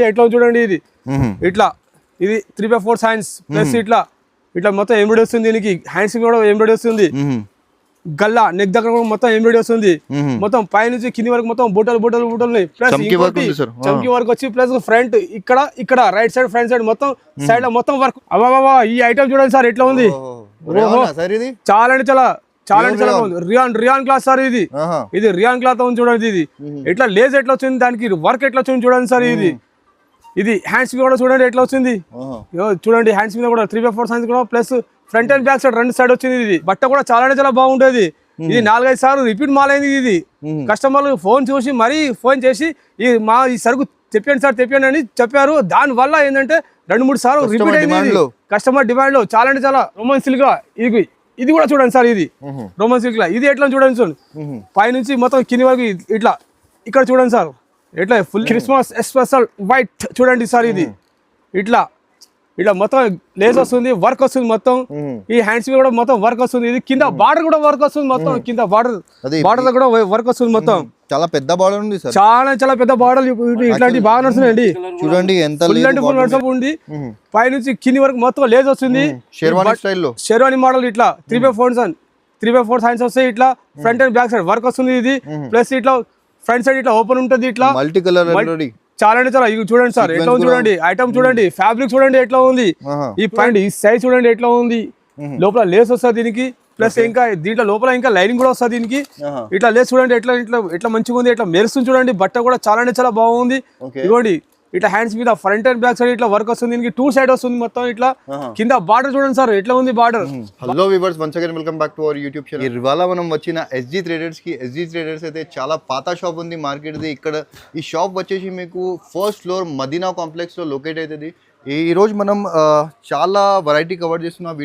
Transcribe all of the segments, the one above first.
ఎట్లా చూడండి ఇది ఇట్లా ఇది 3/4 సైన్స్ ప్లస్ ఇట్లా ఇట్లా మొత్తం ఎంబ్రాయిడరీ వస్తుంది దీనికి హ్యాండ్స్ కూడా ఎంబ్రాయిడరీ వస్తుంది గల్లా నెక్ దగ్గర కూడా మొత్తం ఎంబ్రాయిడరీ వస్తుంది మొత్తం పై నుంచి కింది వరకు మొత్తం బూటలు ప్లస్ చమ్కీ వర్క్ వచ్చి ప్లస్ ఫ్రంట్ ఇక్కడ రైట్ సైడ్ ఫ్రంట్ సైడ్ మొత్తం సైడ్ లో మొత్తం వర్క్ అవ్వా ఈ ఐటమ్ చూడండి సార్ ఎట్లా ఉంది చాలా అంటే చాలా రియాన్ క్లాత్ సార్ ఇది రియాన్ క్లాత్ ఉంది చూడండి ఇది ఎట్లా లేజ్ ఎట్లా వచ్చింది దానికి వర్క్ ఎట్లా వచ్చింది చూడండి సార్ ఇది హ్యాండ్స్ మీద కూడా చూడండి ఎట్లా వచ్చింది చూడండి హ్యాండ్స్ మీద కూడా 3/4 సైన్స్ కూడా plus front and back side రెండు సైడ్ వచ్చింది ఇది బట్ట కూడా చాలా బాగుంటది ఇది 4-5 సార్లు రిపీట్ మాల్ అయింది ఇది కస్టమర్లు ఫోన్ చూసి మరీ ఫోన్ చేసి ఈ సరుకు తెప్పియండి అని చెప్పారు దాని వల్ల ఏంటంటే 2-3 సార్లు రిపీట్ అయింది కస్టమర్ డిమాండ్ లో చాలా అంటే చాలా రోమన్ సిల్క్ ఇది కూడా చూడండి సార్ ఇది రోమన్ సిల్క్ ఇది ఎట్లా చూడండి పైనుంచి మొత్తం కింది వరకు ఇట్లా ఇక్కడ చూడండి సార్ ఎట్లా ఫుల్ క్రిస్మస్ స్పెషల్ వైట్ చూడండి సార్ ఇది ఇట్లా మొత్తం లేస్ వస్తుంది వర్క్ వస్తుంది మొత్తం ఈ హ్యాండ్స్ మీద కూడా మొత్తం వర్క్ వస్తుంది ఇది కింద బార్డర్ కూడా వర్క్ వస్తుంది మొత్తం కింద బార్డర్ కూడా వర్క్ వస్తుంది మొత్తం చాలా పెద్ద బార్డర్ ఉంది సార్ చాలా పెద్ద బార్డర్ ఇట్లాంటి బాగా నడుస్తున్నాయండి చూడండి ఎంత ఉంది పైనుంచి కింది వరకు మొత్తం లేస్ వస్తుంది షెర్వానీ మోడల్ ఇట్లా 3/4 సైన్స్ వస్తాయి ఇట్లా front and back side work వస్తుంది ఇది ప్లస్ ఇట్లా ఫ్రంట్ సైడ్ ఇట్లా ఓపెన్ ఉంటుంది ఇట్లా మల్టీ కలర్ చాలా అంటే చాలా ఇవి చూడండి సార్ ఎట్లా ఉంది చూడండి ఐటమ్ చూడండి ఫ్యాబ్రిక్ చూడండి ఎట్లా ఉంది ఈ ప్యాంట్ ఈ సైజ్ చూడండి ఎట్లా ఉంది లోపల లేస్ వస్తుంది దీనికి ప్లస్ ఇంకా దీంట్లో లోపల ఇంకా లైనింగ్ కూడా వస్తుంది దీనికి ఇట్లా లేస్ చూడండి ఎట్లా మంచిగా ఉంది ఇట్లా మెరుస్తుంది చూడండి బట్ట కూడా చాలా అంటే చాలా బాగుంది ఇదిగోండి ఇట్లా హ్యాండ్స్ మీద ఫ్రంట్ అండ్ బ్యాక్ సైడ్ ఇట్లా వర్క్ వస్తుంది దీనికి 2 సైడ్ వస్తుంది మొత్తం ఇట్లా కింద బార్డర్ చూడండి సార్ ఎట్లా ఉంది border hello viewers once again welcome back to our YouTube channel ఇవాళ మనం వచ్చిన ఎస్జీ ట్రేడర్స్ కి ఎస్జీ ట్రేడర్స్ అయితే చాలా పాత షాప్ ఉంది మార్కెట్ ది ఇక్కడ ఈ షాప్ వచ్చేసి మీకు ఫస్ట్ ఫ్లోర్ మదీనా కాంప్లెక్స్ లో లొకేట్ అవుతుంది ఈ రోజు మనం చాలా వెరైటీ కవర్ చేస్తున్న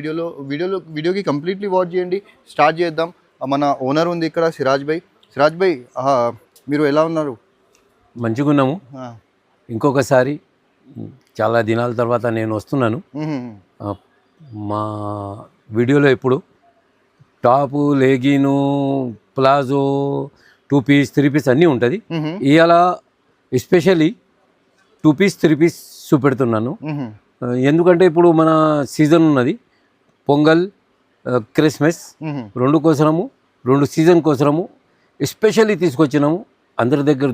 వీడియోకి కంప్లీట్లీ వాచ్ చేయండి స్టార్ట్ చేద్దాం మన ఓనర్ ఉంది ఇక్కడ సిరాజ్ భాయ్ మీరు ఎలా ఉన్నారు మంచిగా ఉన్నాము ఇంకొకసారి చాలా దినాల తర్వాత నేను వస్తున్నాను మా వీడియోలో ఇప్పుడు టాపు లెగిను ప్లాజో 2 పీస్ 3 పీస్ అన్నీ ఉంటుంది ఇవాళ ఎస్పెషల్లీ 2 పీస్ 3 పీస్ చూపెడుతున్నాను ఎందుకంటే ఇప్పుడు మన సీజన్ ఉన్నది పొంగల్ క్రిస్మస్ రెండు సీజన్ కోసము ఎస్పెషల్లీ తీసుకొచ్చినాము అందరి దగ్గర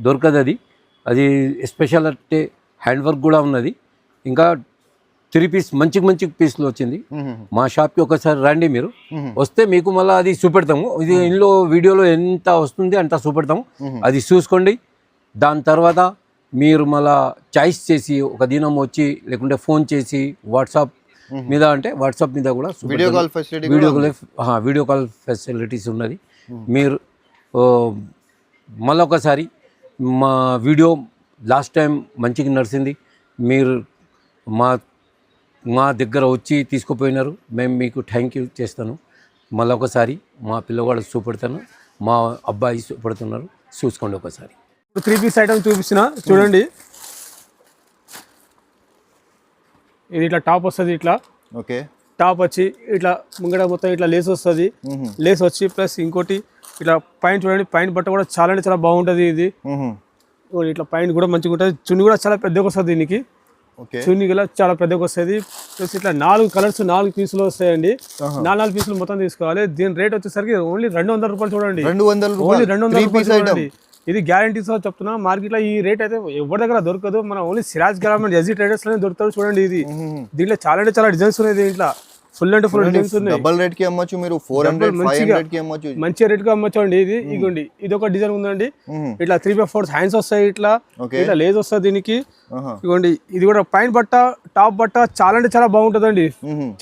దొరకదు అది స్పెషల్ అంటే హ్యాండ్ వర్క్ కూడా ఉన్నది ఇంకా 3 పీస్ మంచి పీస్లో వచ్చింది మా షాప్కి ఒకసారి రండి మీరు వస్తే మీకు మళ్ళీ అది చూపెడతాము ఇది ఇంట్లో వీడియోలో ఎంత వస్తుంది అంత చూపెడతాము అది చూసుకోండి దాని తర్వాత మీరు మళ్ళీ చాయిస్ చేసి ఒక దినం వచ్చి లేకుంటే ఫోన్ చేసి వాట్సాప్ మీద అంటే వాట్సాప్ మీద కూడా వీడియో కాల్ ఫెసిలిటీస్ ఉన్నది మీరు మళ్ళీ ఒకసారి మా వీడియో లాస్ట్ టైం మంచిగా నడిచింది మీరు మా దగ్గర వచ్చి తీసుకుపోయినారు మేము మీకు థ్యాంక్ యూ చేస్తాను మళ్ళీ ఒకసారి మా పిల్లవాడు చూపెడతాను మా అబ్బాయి చూపెడుతున్నారు చూసుకోండి ఒకసారి 3 పీస్ ఐటమ్ చూపిస్తున్నా చూడండి ఇది ఇట్లా టాప్ వస్తుంది ఇట్లా ఓకే టాప్ వచ్చి ఇట్లా ముంగడ మొత్తం ఇట్లా లేస్ వస్తుంది లేస్ వచ్చి ప్లస్ ఇంకోటి ఇట్లా పైన చూడండి పైన బట్ట కూడా చాలా అంటే చాలా బాగుంటుంది ఇది ఇట్లా పైన కూడా మంచిగా ఉంటుంది చున్నీ కూడా చాలా పెద్దగా వస్తుంది దీనికి చున్నీ కూడా చాలా పెద్దగా వస్తుంది ప్లస్ ఇట్లా 4 కలర్స్ 4 పీసులు వస్తాయండి 4 పీసులు మొత్తం తీసుకోవాలి దీని రేట్ వచ్చేసరికి ఓన్లీ 200 రూపాయలు చూడండి ఓన్లీ 200 రూపాయలు చూడండి ఇది గ్యారంటీస్ చెప్తున్నా మార్కెట్ లో ఈ రేట్ అయితే ఎవరి దగ్గర దొరకదు మన only Siraj government SG traders లోనే దొరుకుతారు చూడండి ఇది దీంట్లో చాలా అంటే చాలా డిజైన్స్ ఉన్నాయి దీంట్లో ఫుల్ అంటే ఫుల్ డిజైన్స్ ఉన్నాయి డబుల్ రేట్ కి అమ్మొచ్చు మీరు 400 500 కి అమ్మొచ్చు మంచి రేట్ కి అమ్మొచ్చు అండి ఇది ఇగోండి ఇది ఒక డిజైన్ ఉందండి ఇట్లా 3/4 హ్యాండ్స్ వస్తాయి ఇట్లా లేజ్ వస్తుంది దీనికి ఇగోండి ఇది కూడా పైన బట్ట టాప్ బట్ట చాలా అంటే చాలా బాగుంటదండి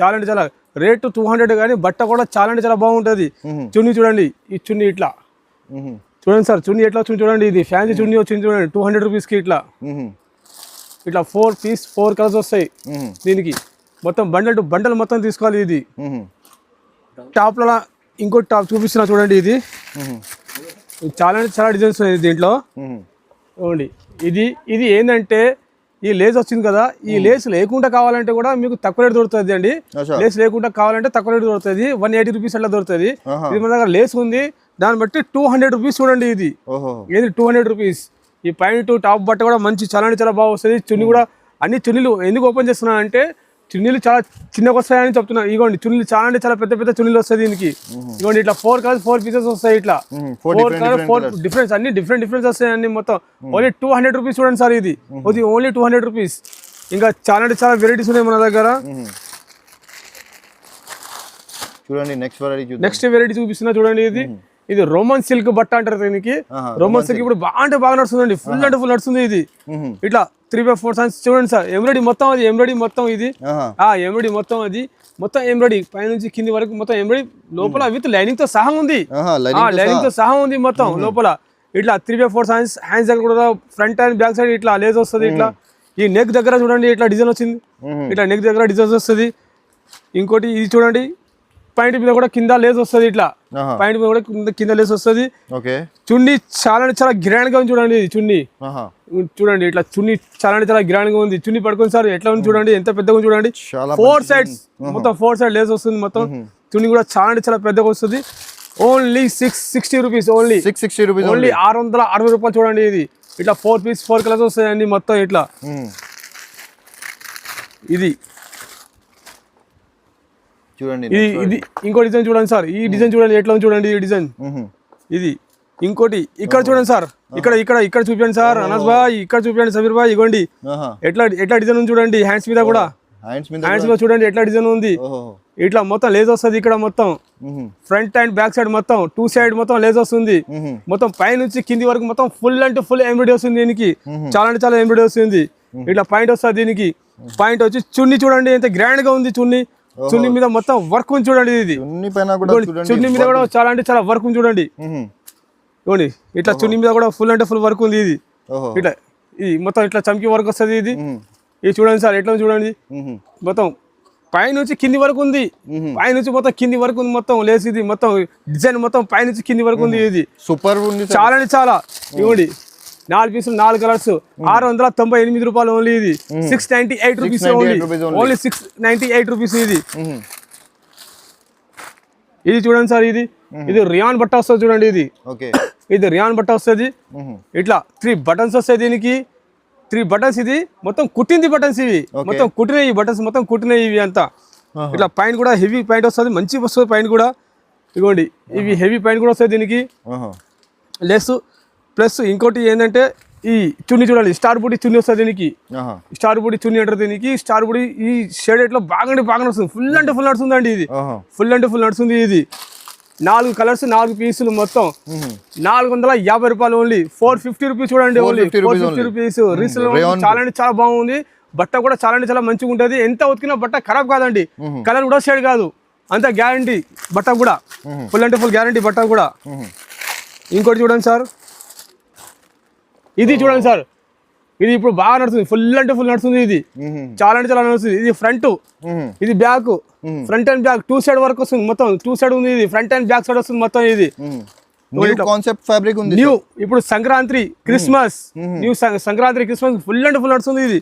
చాలా అంటే చాలా రేట్ 200 కానీ బట్ట కూడా చాలా అంటే చాలా బాగుంటది చున్నీ చూడండి ఈ చున్నీ ఇట్లా చూడండి సార్ చున్నీ ఎట్లా వచ్చింది చూడండి ఇది ఫ్యాన్సీ చున్నీ వచ్చింది చూడండి 200 రూపీస్ కి ఇట్లా 4 పీస్ 4 కలర్స్ వస్తాయి దీనికి మొత్తం బండల్ టు బండల్ మొత్తం తీసుకోవాలి ఇది టాప్ లో ఇంకోటి టాప్ చూపిస్తున్నా చూడండి ఇది చాలా డిజైన్స్ ఉన్నాయి దీంట్లో చూడండి ఇది ఏంటంటే ఈ లేస్ వచ్చింది కదా ఈ లేస్ లేకుండా కావాలంటే కూడా మీకు తక్కువ రేట్ దొరుకుతుంది అండి లేస్ లేకుండా కావాలంటే తక్కువ రేట్ దొరుకుతుంది 180 రూపీస్ అట్లా దొరుకుతుంది ఇది మన దగ్గర లేస్ ఉంది దాన్ని బట్టి 200 రూపీస్ చూడండి ఇది 200 రూపీస్ ఈ పైన టాప్ బట్ట కూడా మంచి చాలా అంటే చాలా బాగా వస్తుంది. చున్నీ కూడా అన్ని చున్నీలు ఎందుకు ఓపెన్ చేస్తున్నా అంటే చున్నీలు చాలా చిన్నగా వస్తాయని చెప్తున్నా. ఇగోండి చున్నీలు చాలా అంటే చాలా పెద్ద పెద్ద చున్నీలు వస్తాయి దీనికి. ఇగోండి ఇట్లా 4 కలర్స్ 4 పీసెస్ వస్తాయి. ఇట్లా 4 కలర్ 4 డిఫరెన్స్ అన్ని డిఫరెంట్ వస్తాయి అన్ని మొత్తం. ఓన్లీ 200 రూపీస్ చూడండి సార్, ఇది ఓన్లీ 200 రూపీస్. ఇంకా చాలా అంటే చాలా వెరైటీస్ ఉన్నాయి మన దగ్గర. చూడండి నెక్స్ట్ వెరైటీ చూపిస్తున్నా చూడండి. ఇది రోమన్ సిల్క్ బట్ట అంటారు దీనికి. రోమన్ సిల్క్ ఇప్పుడు బాగా నడుస్తుందండి, ఫుల్ అంటే ఫుల్ నడుస్తుంది ఇది. ఇట్లా 3/4 సైన్స్ చూడండి సార్, ఎంబ్రాయిడరీ మొత్తం అది ఎంబ్రాయిడరీ మొత్తం ఇది. ఎంబ్రాయిడరీ మొత్తం అది మొత్తం ఎంబ్రాయిడరీ పైనుంచి కింది వరకు మొత్తం ఎంబ్రాయిడరీ లోపల విత్ లైనింగ్ తో సహా ఉంది. లైనింగ్ తో సహా ఉంది మొత్తం లోపల. ఇట్లా 3/4 సైన్స్ హ్యాండ్స్ దగ్గర కూడా ఫ్రంట్ అండ్ బ్యాక్ సైడ్ ఇట్లా లేజ్ వస్తుంది. ఇట్లా ఈ నెక్ దగ్గర చూడండి ఇట్లా డిజైన్ వచ్చింది. ఇట్లా నెక్ దగ్గర డిజైన్ వస్తుంది. ఇంకోటి ఇది చూడండి, పాయింట్ మీద కూడా కింద లేస్ వస్తుంది. ఇట్లా పాయింట్ మీద కూడా కింద లేస్ వస్తుంది. చున్నీ చాలా అంటే చాలా గ్రాండ్ గా ఉంది చూడండి. ఇది చున్నీ చూడండి, ఇట్లా చున్నీ చాలా అంటే చాలా గ్రాండ్ గా ఉంది. చున్నీ పడుకొని సార్ ఎట్లా ఉంది చూడండి, ఎంత పెద్దగా ఉంది చూడండి. 4 సైడ్స్ మొత్తం 4 సైడ్ లేస్ వస్తుంది మొత్తం. చున్నీ కూడా చాలా అంటే చాలా పెద్దగా వస్తుంది. Only 660 rupees. ఓన్లీ 660 రూపాయలు చూడండి. ఇది ఇట్లా 4 పీస్ 4 కలర్స్ వస్తాయండి మొత్తం. ఇట్లా ఇది చూడండి, ఇది ఇంకో డిజైన్ చూడండి సార్. ఈ డిజైన్ చూడండి ఎట్లా ఉంది చూడండి. ఈ డిజైన్ ఇది ఇంకోటి ఇక్కడ చూడండి సార్. ఇక్కడ చూపించండి సార్ అనస్ భాయ్, ఇక్కడ చూపించండి సమీర్ భాయ్. ఇగోండి ఎట్లా డిజైన్ ఉంది చూడండి. హ్యాండ్స్ మీద కూడా హ్యాండ్స్ మీద చూడండి ఎట్లా డిజైన్ ఉంది. ఇట్లా మొత్తం లేజ్ వస్తుంది. ఇక్కడ మొత్తం ఫ్రంట్ అండ్ బ్యాక్ సైడ్ మొత్తం 2 సైడ్ మొత్తం లేజ్ వస్తుంది. మొత్తం పై నుంచి కింది వరకు మొత్తం ఫుల్ అంటే ఫుల్ ఎంబ్రాయిడరీ వస్తుంది దీనికి. చాలా అంటే చాలా ఎంబ్రాయిడరీ వస్తుంది. ఇట్లా పాయింట్ వస్తుంది దీనికి. పాయింట్ వచ్చి చున్నీ చూడండి ఎంత గ్రాండ్ గా ఉంది. చున్నీ మీద మొత్తం వర్క్ ఉంది చూడండి. ఇది చున్నీ మీద కూడా చాలా అంటే చాలా వర్క్ ఉంది చూడండి. చూడండి ఇట్లా చున్నీ మీద కూడా ఫుల్ అంటే ఫుల్ వర్క్ ఉంది. ఇది ఇట్లా ఇది మొత్తం ఇట్లా చమ్కి వర్క్ వస్తుంది. ఇది చూడండి సార్ ఎట్లా చూడండి. మొత్తం పైనుంచి కింది వరకు ఉంది. పైనుంచి మొత్తం కింది వరకు ఉంది మొత్తం లేసి. ఇది మొత్తం డిజైన్ మొత్తం పైనుంచి కింది వరకు ఉంది. ఇది సూపర్ ఉంది చాలా అంటే చాలా. ఇవ్వండి 4 పీసులు 4 కలర్స్ 698 రూపాయలు ఓన్లీ. ఇది 698 రూపీస్ ఓన్లీ 698 రూపీస్. ఇది చూడండి సార్. ఇది రియాన్ బట్ట వస్తుంది చూడండి. ఇది రియాన్ బట్ట వస్తుంది. ఇట్లా 3 బటన్స్ వస్తాయి దీనికి. 3 బటన్స్. ఇది మొత్తం కుట్టింది బటన్స్. ఇవి మొత్తం కుట్టినాయి. ఈ బటన్స్ మొత్తం కుట్టినాయి ఇవి అంతా. ఇట్లా పైన కూడా హెవీ పైంట్ వస్తుంది, మంచి వస్తుంది పైన కూడా. ఇదిగోండి ఇవి హెవీ పైంట్ కూడా వస్తుంది దీనికి. లెస్ ప్లస్ ఇంకోటి ఏంటంటే ఈ చున్నీ చూడండి, స్టార్ బూటీ చున్నీ వస్తుంది దీనికి. స్టార్ బూటీ చున్నీ అంటారు దీనికి. స్టార్ బూటీ ఈ షేడ్ ఎట్లా బాగా నడుస్తుంది. ఫుల్ అంటే ఫుల్ నడుస్తుంది అండి. ఇది ఫుల్ అంటే ఫుల్ నడుస్తుంది. ఇది 4 కలర్స్ 4 పీసులు మొత్తం 450 రూపాయలు ఓన్లీ. 450 రూపీస్ చూడండి. Only 450 rupees. రీసెల్ చాలా అంటే చాలా బాగుంది. బట్ట కూడా చాలా అంటే చాలా మంచిగా ఉంటుంది. ఎంత ఉతికినా బట్ట ఖరాబ్ కాదండి. కలర్ కూడా షేడ్ కాదు. అంత గ్యారంటీ బట్ట కూడా. ఫుల్ అంటే ఫుల్ గ్యారంటీ బట్ట కూడా. ఇంకోటి చూడండి సార్. ఇది చూడండి సార్. ఇది ఇప్పుడు బాగా నడుస్తుంది. ఫుల్ అంటే ఫుల్ నడుస్తుంది. ఇది చాలా అంటే చాలా నడుస్తుంది. ఇది ఫ్రంట్, ఇది back. Front and back 2 side వరకు వస్తుంది మొత్తం. 2 సైడ్ ఉంది. ఇది ఫ్రంట్ అండ్ బ్యాక్ సైడ్ వస్తుంది మొత్తం. ఇది కాన్సెప్ట్ ఫ్యాబ్రిక్ ఉంది. న్యూ ఇప్పుడు Sankranti Christmas Sankranti Christmas full అంటే ఫుల్ నడుస్తుంది. ఇది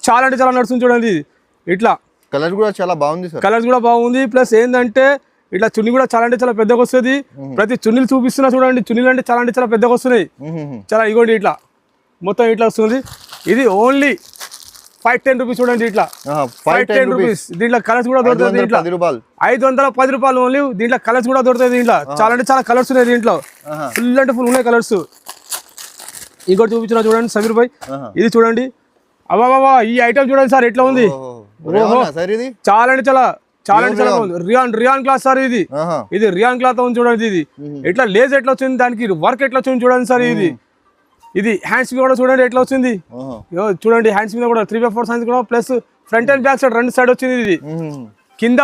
చాలా అంటే చాలా నడుస్తుంది చూడండి. ఇది ఇట్లా కలర్ కూడా చాలా బాగుంది. కలర్స్ కూడా బాగుంది. ప్లస్ ఏంటంటే ఇట్లా చున్నీ కూడా చాలా అంటే చాలా పెద్దగా వస్తుంది. ప్రతి చున్నీలు చూపిస్తున్నా చూడండి. చున్నీలు అంటే చాలా పెద్దగా వస్తున్నాయి. చాలా ఇగోండి ఇట్లా మొత్తం ఇట్లా వస్తుంది. ఇది ఓన్లీ 510 రూపీస్ చూడండి. ఇట్లా 510 రూపీస్. దీంట్లో కలర్స్ కూడా దొరుకుతుంది. దీంట్లో 510 రూపాయలు ఓన్లీ. దీంట్లో కలర్స్ కూడా దొరుకుతాయి. దీంట్లో చాలా అంటే చాలా కలర్స్ ఉన్నాయి. దీంట్లో ఫుల్ అంటే ఫుల్ ఉన్నాయి కలర్స్. ఇంకోటి చూపించిన చూడండి సమీర్ భాయ్. ఇది చూడండి. అవ్వా ఈ ఐటమ్ చూడండి సార్ ఎట్లా ఉంది. చాలా అంటే చాలా బాగుంది. Rayon cloth sir. ఇది రియాన్ క్లాత్ ఉంది చూడండి. ఇది ఎట్లా లేజ్ ఎట్లా వచ్చింది, దానికి వర్క్ ఎట్లా వచ్చింది చూడండి సార్. ఇది హ్యాండ్స్ మీద కూడా చూడండి ఎట్లా వచ్చింది. చూడండి హ్యాండ్స్ మీద కూడా 3/4 సైన్స్ కూడా plus front and back side 2 side వచ్చింది. ఇది కింద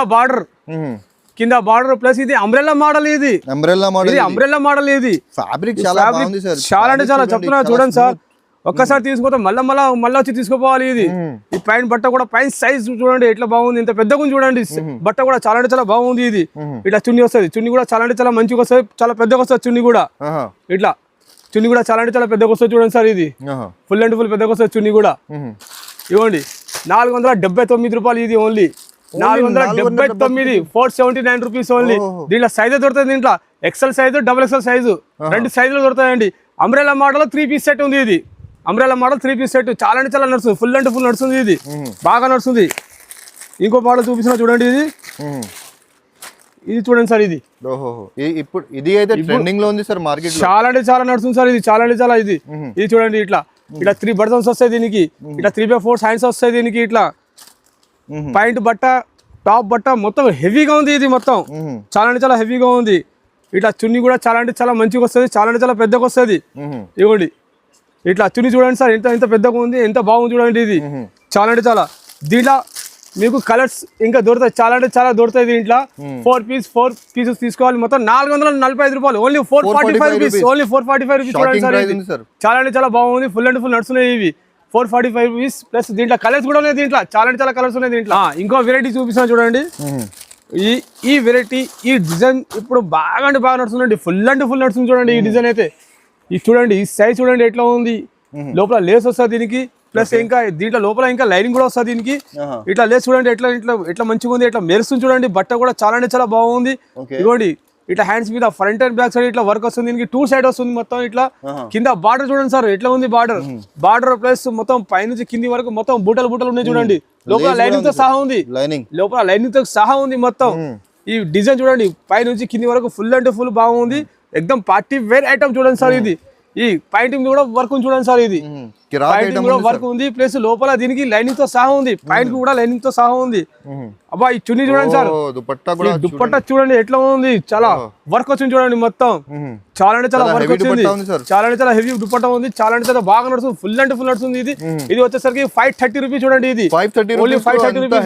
బార్డర్ ప్లస్ ఇది అంబ్రెల్లా మోడల్. ఇది అంబ్రెల్లా మోడల్. ఇది ఫ్యాబ్రిక్ చాలా అంటే చాలా చెప్తున్నా చూడండి సార్. ఒక్కసారి తీసుకుపోతే మళ్ళీ వచ్చి తీసుకుపోవాలి. ఇది ఈ పైన బట్ట కూడా పైన సైజ్ చూడండి ఎట్లా బాగుంది. ఇంత పెద్దగా చూడండి బట్ట కూడా చాలా అంటే చాలా బాగుంది. ఇది ఇట్లా చున్నీ వస్తుంది. చున్నీ కూడా చాలా అంటే చాలా మంచిగా వస్తుంది. చాలా పెద్దగా వస్తుంది చున్నీ కూడా. ఇట్లా చున్నీ కూడా చాలా అంటే చాలా పెద్దగా వస్తుంది చూడండి సార్. ఇది ఫుల్ అంటే ఫుల్ పెద్దగా వస్తుంది చున్నీ కూడా. ఇవ్వండి 479 రూపాయలు. ఇది ఓన్లీ 479. 479 rupees only. దీంట్లో సైజ్ దొరుకుతుంది. దీంట్లో XL సైజు, XXL సైజు 2 సైజులు దొరుకుతాయండి. అంబ్రెల్లా మోడల్ 3 పీస్ సెట్ ఉంది. ఇది అంబ్రెల్లా మోడల్ 3 పీస్ సెట్ చాలా అంటే చాలా నడుస్తుంది, ఫుల్ అంటే ఫుల్ నడుస్తుంది, ఇది బాగా నడుస్తుంది. ఇంకో మోడల్ చూపిస్తున్నా చూడండి, ఇది చూడండి సార్, ఇది ఇప్పుడు ఇది అయితే ట్రెండింగ్ లో ఉంది సార్ మార్కెట్. చాలా అంటే చాలా నడుస్తుంది సార్, ఇది చాలా అంటే చాలా. ఇది చూడండి, ఇట్లా 3 బటన్స్ వస్తాయి దీనికి, ఇట్లా 3/4 హ్యాండ్స్ వస్తాయి దీనికి, ఇట్లా పాయింట్ బట్ట, టాప్ బట్ట మొత్తం హెవీగా ఉంది, ఇది మొత్తం చాలా అంటే చాలా హెవీగా ఉంది. ఇట్లా చున్నీ కూడా చాలా అంటే చాలా మంచిగా వస్తుంది, చాలా అంటే చాలా పెద్దగా వస్తుంది. ఇవ్వండి, ఇట్లా చున్నీ చూడండి సార్, ఎంత పెద్దగా ఉంది, ఎంత బాగుంది చూడండి, ఇది చాలా అంటే చాలా. దీంట్లో మీకు కలర్స్ ఇంకా దొరుకుతాయి, చాలా అంటే చాలా దొరుకుతాయి దీంట్లో. 4 పీసెస్ తీసుకోవాలి, మొత్తం 445 రూపాయలు, ఓన్లీ 445 రూపీస్, ఓన్లీ 445 రూపీస్ చూడండి సార్. చాలా అంటే చాలా బాగుంది, ఫుల్ అండ్ ఫుల్ నడుస్తున్నాయి ఇవి. 445 రూపీస్ ప్లస్ దీంట్లో కలర్స్ కూడా ఉన్నాయి, దీంట్లో చాలా అంటే చాలా కలర్స్ ఉన్నాయి దీంట్లో. ఇంకో వెరైటీ చూపిస్తాను చూడండి, ఈ వెరైటీ, ఈ డిజైన్ ఇప్పుడు బాగా అంటే బాగా నడుస్తుందండి, ఫుల్ అంటే ఫుల్ నడుస్తుంది చూడండి. ఈ డిజైన్ అయితే ఇది చూడండి, ఈ సైజ్ చూడండి ఎట్లా ఉంది, లోపల లేస్ వస్తుంది దీనికి, ప్లస్ ఇంకా దీంట్లో లోపల ఇంకా లైనింగ్ కూడా వస్తుంది దీనికి. ఇట్లా లేస్ చూడండి ఎట్లా ఇట్లా ఎట్లా మంచిగా ఉంది, ఇట్లా మెరుస్తుంది చూడండి. బట్ట కూడా చాలా అంటే చాలా బాగుంది. ఇదిగోండి, ఇట్లా హ్యాండ్స్ మీద ఫ్రంట్ అండ్ బ్యాక్ సైడ్ ఇట్లా వర్క్ వస్తుంది దీనికి, 2 సైడ్ వస్తుంది మొత్తం. ఇట్లా కింద బార్డర్ చూడండి సార్ ఎట్లా ఉంది, బార్డర్ ప్లస్ మొత్తం పైనుంచి కింది వరకు మొత్తం బూటలు ఉన్నాయి చూడండి. లోపల లైనింగ్ తో సహా ఉంది, లోపల లైనింగ్ తో సహా ఉంది మొత్తం. ఈ డిజైన్ చూడండి పైనుంచి కింది వరకు ఫుల్ అంటే ఫుల్ బాగుంది, ఎక్దమ్ పార్టీ వేర్ ఐటమ్ చూడండి సార్. ఇది ఈ పాయింటింగ్ కూడా వర్క్ ఉంది చూడండి సార్, ఇది పాయింటింగ్ కూడా వర్క్ ఉంది, ప్లస్ లోపల దీనికి లైనింగ్ తో సహా ఉంది, పాయింట్ కూడా లైనింగ్ తో సహా ఉంది. అబ్బా ఈ చున్నీ చూడండి సార్, దుప్పట్టా చూడండి ఎట్లా ఉంది, చాలా వర్క్ వచ్చింది చూడండి మొత్తం, చాలా అంటే చాలా వర్క్ వచ్చింది, చాలా అంటే చాలా హెవీ దుప్పట్టా ఉంది, చాలా అంటే చాలా బాగా నడుస్తుంది, ఫుల్ అంటే ఫుల్ నడుస్తుంది. ఇది వచ్చేసరికి 530 రూపీస్ చూడండి, ఇది ఓన్లీ 530 రూపీస్,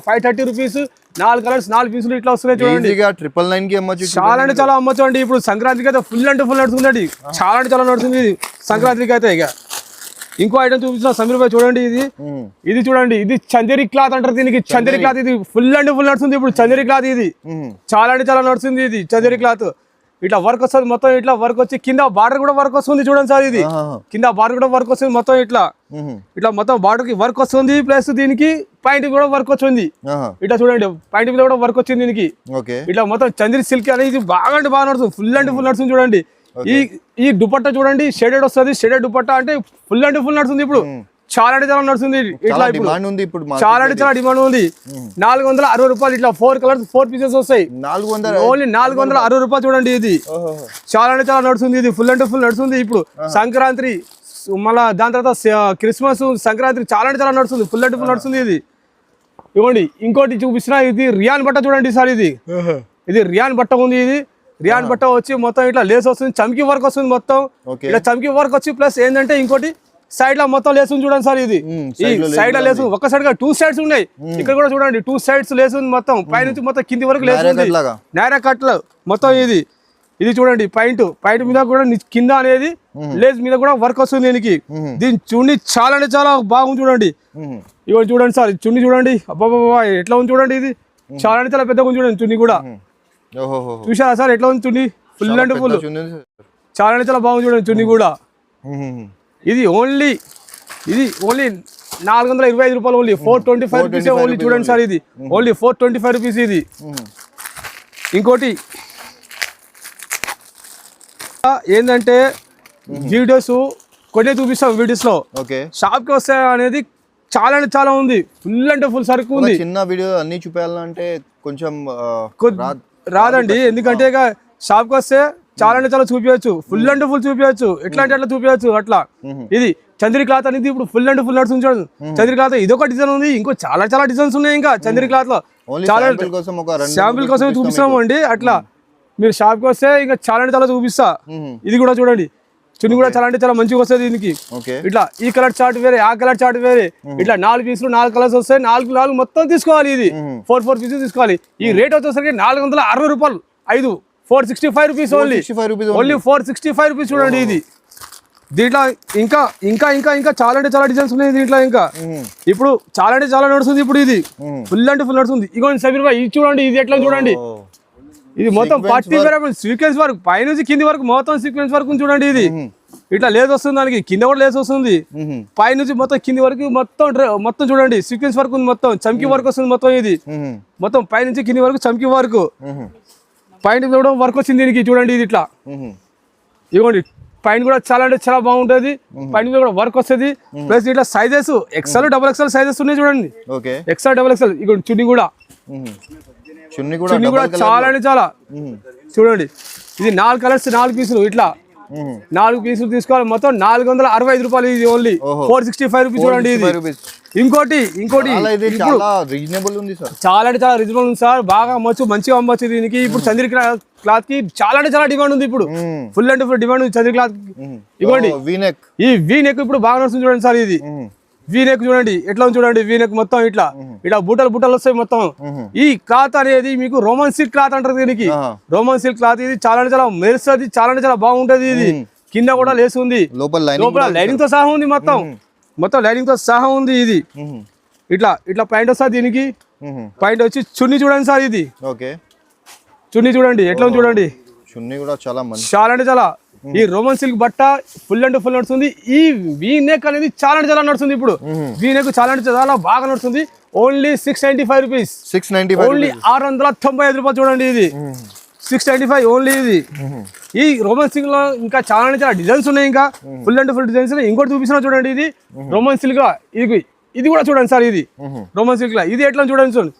530 రూపీస్. 4 కలర్స్ 4 పీసులు ఇట్లా వస్తున్నాయి చూడండి, 999 కి అమ్మచ్చు, చాలా అంటే చాలా అమ్మచ్చు అండి. ఇప్పుడు సంక్రాంతికి అయితే ఫుల్ అంటే ఫుల్ నడుతుందండి, చాలా అంటే చాలా నడుతుంది ఇది సంక్రాంతికి అయితే. ఇక ఇంకో ఐటమ్ చూపిస్తున్నా సమీర్ భాయ్ చూడండి, ఇది చూడండి, ఇది చందేరి క్లాత్ అంటారు దీనికి, చందేరి క్లాత్. ఇది ఫుల్ అంటే ఫుల్ నడుస్తుంది ఇప్పుడు చందేరి క్లాత్, ఇది చాలా అంటే చాలా నడుస్తుంది, ఇది చందేరి క్లాత్. ఇట్లా వర్క్ వస్తుంది మొత్తం, ఇట్లా వర్క్ వచ్చి కింద బార్డర్ కూడా వర్క్ వస్తుంది చూడండి సార్, ఇది కింద బార్డర్ కూడా వర్క్ వస్తుంది మొత్తం, ఇట్లా మొత్తం బార్డర్ కి వర్క్ వస్తుంది, ప్లస్ దీనికి పాయింట్ కూడా వర్క్ వచ్చింది. ఇట్లా చూడండి పాయింట్ మీద కూడా వర్క్ వచ్చింది దీనికి. ఇట్లా మొత్తం చంద్రి సిల్క్ అనేది బాగా అంటే బాగా నడుస్తుంది, ఫుల్ అంటే ఫుల్ నడుస్తుంది చూడండి. ఈ దుపట్టా చూడండి షేడెడ్ వస్తుంది, షేడెడ్ దుపట్టా అంటే ఫుల్ అంటే ఫుల్ నడుస్తుంది ఇప్పుడు, చాలా అంటే చాలా నడుస్తుంది. ఇట్లా ఇప్పుడు చాలా అంటే చాలా డిమాండ్ ఉంది. 460 రూపాయలు, ఇట్లా 4 కలర్స్ 4 పీసెస్ వస్తాయి, ఓన్లీ 460 రూపాయలు చూడండి. ఇది చాలా అంటే చాలా నడుస్తుంది, ఇది ఫుల్ అంటే ఫుల్ నడుస్తుంది. ఇప్పుడు సంక్రాంతి మళ్ళా దాని తర్వాత క్రిస్మస్, సంక్రాంతి చాలా అంటే చాలా నడుస్తుంది, ఫుల్ అంటే ఫుల్ నడుస్తుంది. ఇది ఇవ్వండి, ఇంకోటి చూపిస్తున్నా, ఇది రియాన్ బట్ట చూడండి సార్, ఇది రియాన్ బట్ట ఉంది. ఇది రియాన్ బట్ట వచ్చి మొత్తం ఇట్లా లేస్ వస్తుంది, చమ్కీ వర్క్ వస్తుంది మొత్తం, ఇట్లా చమ్కీ వర్క్ వచ్చి ప్లస్ ఏంటంటే ఇంకోటి సైడ్ లో మొత్తం లేసు చూడండి సార్. ఇది సైడ్ లో లేసు ఒక సైడ్ గా 2 సైడ్స్ ఉన్నాయి, ఇక్కడ కూడా చూడండి 2 సైడ్స్ లేసు మొత్తం, పైనుంచి మొత్తం కింది వరకు లేసు ఉంది, నేరా కట్లు మొత్తం. ఇది చూడండి పాయింట్ మీద కూడా కింద అనేది లేస్ మీద కూడా వర్క్ వస్తుంది దీనికి. దీని చున్నీ చాలా అంటే చాలా బాగుంది చూడండి. ఇవన్నీ చూడండి సార్, చున్నీ చూడండి, అబ్బాబా ఎట్లా ఉంది చూడండి. ఇది చాలా అంటే చాలా పెద్దగా ఉంది చూడండి చున్నీ కూడా, చూసారా సార్ ఎట్లా ఉంది చున్నీ, ఫుల్ అంటే ఫుల్, చాలా అంటే చాలా బాగుంది చూడండి చున్నీ కూడా. ఇది ఓన్లీ 425 రూపాయలు, ఓన్లీ 425 రూపీస్ ఓన్లీ చూడండి సార్. ఇది ఓన్లీ 425 రూపీస్. ఇది ఇంకోటి ఏంటంటే వీడియోస్ కొన్ని చూపిస్తాం, వీడియోస్ లో షాప్ కి వస్తే అనేది చాలా అంటే చాలా ఉంది, ఫుల్ అంటే ఫుల్ సరుకు ఉంది. చిన్న వీడియో అన్ని చూపించాలంటే కొంచెం రాదండి, ఎందుకంటే ఇక షాప్ కి వస్తే చాలా అంటే చాలా చూపించచ్చు, ఫుల్ అంటే ఫుల్ చూపించచ్చు, ఎట్లా అంటే అట్లా చూపించచ్చు అట్లా. ఇది చంద్రీ క్లాత్ అనేది ఇప్పుడు ఫుల్ అంటే ఫుల్ నడుస్తుంది చూడండి. చంద్రీ క్లాత్ ఇదొక డిజైన్ ఉంది, ఇంకో చాలా చాలా డిజైన్స్ ఉన్నాయి ఇంకా చంద్రీ క్లాత్ లో. చాలా శాంపిల్ కోసం చూపిస్తున్నాము అండి అట్లా. మీరు షాప్ కి వస్తే ఇంకా చాలా అంటే చాలా చూపిస్తా. ఇది కూడా చూడండి, చున్నీ కూడా చాలా అంటే చాలా మంచిగా వస్తుంది దీనికి. ఇట్లా ఈ కలర్ చార్ట్ వేరే, ఆ కలర్ చార్ట్ వేరే, ఇట్లా 4 పీసులు 4 కలర్స్ వస్తాయి, 4 మొత్తం తీసుకోవాలి. ఇది 4 పీసెస్ తీసుకోవాలి. ఈ రేట్ వచ్చేసరికి 460 రూపాయలు, 465 రూపీస్ ఓన్లీ 465 రూపీస్ చూడండి. ఇది దీంట్లో ఇంకా ఇంకా ఇంకా ఇంకా చాలా అంటే చాలా డిజైన్స్ ఉన్నాయి దీంట్లో. ఇంకా ఇప్పుడు చాలా అంటే చాలా నడుస్తుంది ఇప్పుడు, ఇది ఫుల్ అంటే ఫుల్ నడుస్తుంది. ఇగోండి సమీర్ భాయ్, ఇది చూడండి, ఇది ఎట్లా చూడండి, ఇది మొత్తం పార్టీ సీక్వెన్స్ వర్క్, పైనుంచి కింది వరకు మొత్తం సీక్వెన్స్ వర్క్ చూడండి. ఇది ఇట్లా లేస్ వస్తుంది, దానికి కింద కూడా లేస్ వస్తుంది, పైనుంచి మొత్తం కింది వరకు మొత్తం చూడండి సీక్వెన్స్ వర్క్ ఉంది, మొత్తం చమ్కీ వర్క్ వస్తుంది మొత్తం. ఇది మొత్తం పైనుంచి కింది వరకు చమ్కీ వర్క్, పైన కూడా వర్క్ వచ్చింది దీనికి చూడండి. ఇది ఇట్లా ఇవ్వండి పైన కూడా చాలా అంటే చాలా బాగుంటది, పైన మీద కూడా వర్క్ వస్తుంది. ప్లస్ ఇట్లా sizes XL double XL sizes ఉన్నాయి చూడండి, ఓకే XL డబుల్ XL. ఇక్కడ చున్నీ కూడా చాలా అంటే చాలా చూడండి. ఇది 4 కలర్స్ 4 పీసులు, ఇట్లా 4 పీసులు తీసుకోవాలి. మొత్తం 465 రూపాయలు. ఇది ఓన్లీ 465 రూపీస్ చూడండి. ఇది ఇంకోటి చాలా రీజనబుల్ ఉంది సార్, చాలా అంటే చాలా రీజనబుల్ ఉంది సార్. బాగా అమ్మచ్చు, మంచిగా అమ్మచ్చు దీనికి. ఇప్పుడు చంద్రి క్లాత్ కి చాలా అంటే చాలా డిమాండ్ ఉంది. ఇప్పుడు ఫుల్ అంటే ఫుల్ డిమాండ్ ఉంది చంద్రి క్లాత్. ఇవ్వండి ఈ వీ నెక్ ఇప్పుడు బాగా నడుస్తుంది చూడండి సార్. ఇది వీ నెక్ చూడండి ఎట్లా ఉంది చూడండి. వీ నెక్ మొత్తం ఇట్లా బుట్టలు వస్తాయి మొత్తం. ఈ క్లాత్ అనేది మీకు రోమన్ సిల్క్ క్లాత్ అంటారు దీనికి. రోమన్ సిల్క్ క్లాత్ ఇది చాలా అంటే చాలా మెరుస్తుంది, చాలా అంటే చాలా బాగుంటది. ఇది కింద కూడా లేసి ఉంది, లోపల లైనింగ్ తో సహా ఉంది, మొత్తం లైనింగ్ తో సహా ఉంది. ఇది ఇట్లా ప్యాంట్ వస్తుంది దీనికి. ప్యాంట్ వచ్చి చున్నీ చూడండి సార్. ఇది చున్నీ చూడండి ఎట్లా ఉంది చూడండి. చున్నీ కూడా చాలా అంటే చాలా ఈ రోమన్ సిల్క్ బట్ట ఫుల్ అంటే ఫుల్ నడుస్తుంది. ఈ వీ నెక్ అనేది చాలా అంటే చాలా నడుస్తుంది. ఇప్పుడు వీ నెక్ చాలా అంటే చాలా బాగా నడుస్తుంది. ఓన్లీ 695 రూపీస్, ఓన్లీ 695 రూపాయలు చూడండి. ఇది 695 ఓన్లీ. ఇది ఈ రోమన్ సిల్క్ లో ఇంకా చాలా అంటే చాలా డిజైన్స్ ఉన్నాయి, ఇంకా ఫుల్ అంటే ఫుల్ డిజైన్స్ ఉన్నాయి. ఇంకోటి చూపిస్తున్నా చూడండి. ఇది రోమన్ సిల్క్, ఇది కూడా చూడండి సార్. ఇది రోమన్ సిల్క్ లా ఇది ఎట్లా చూడండి చూడండి.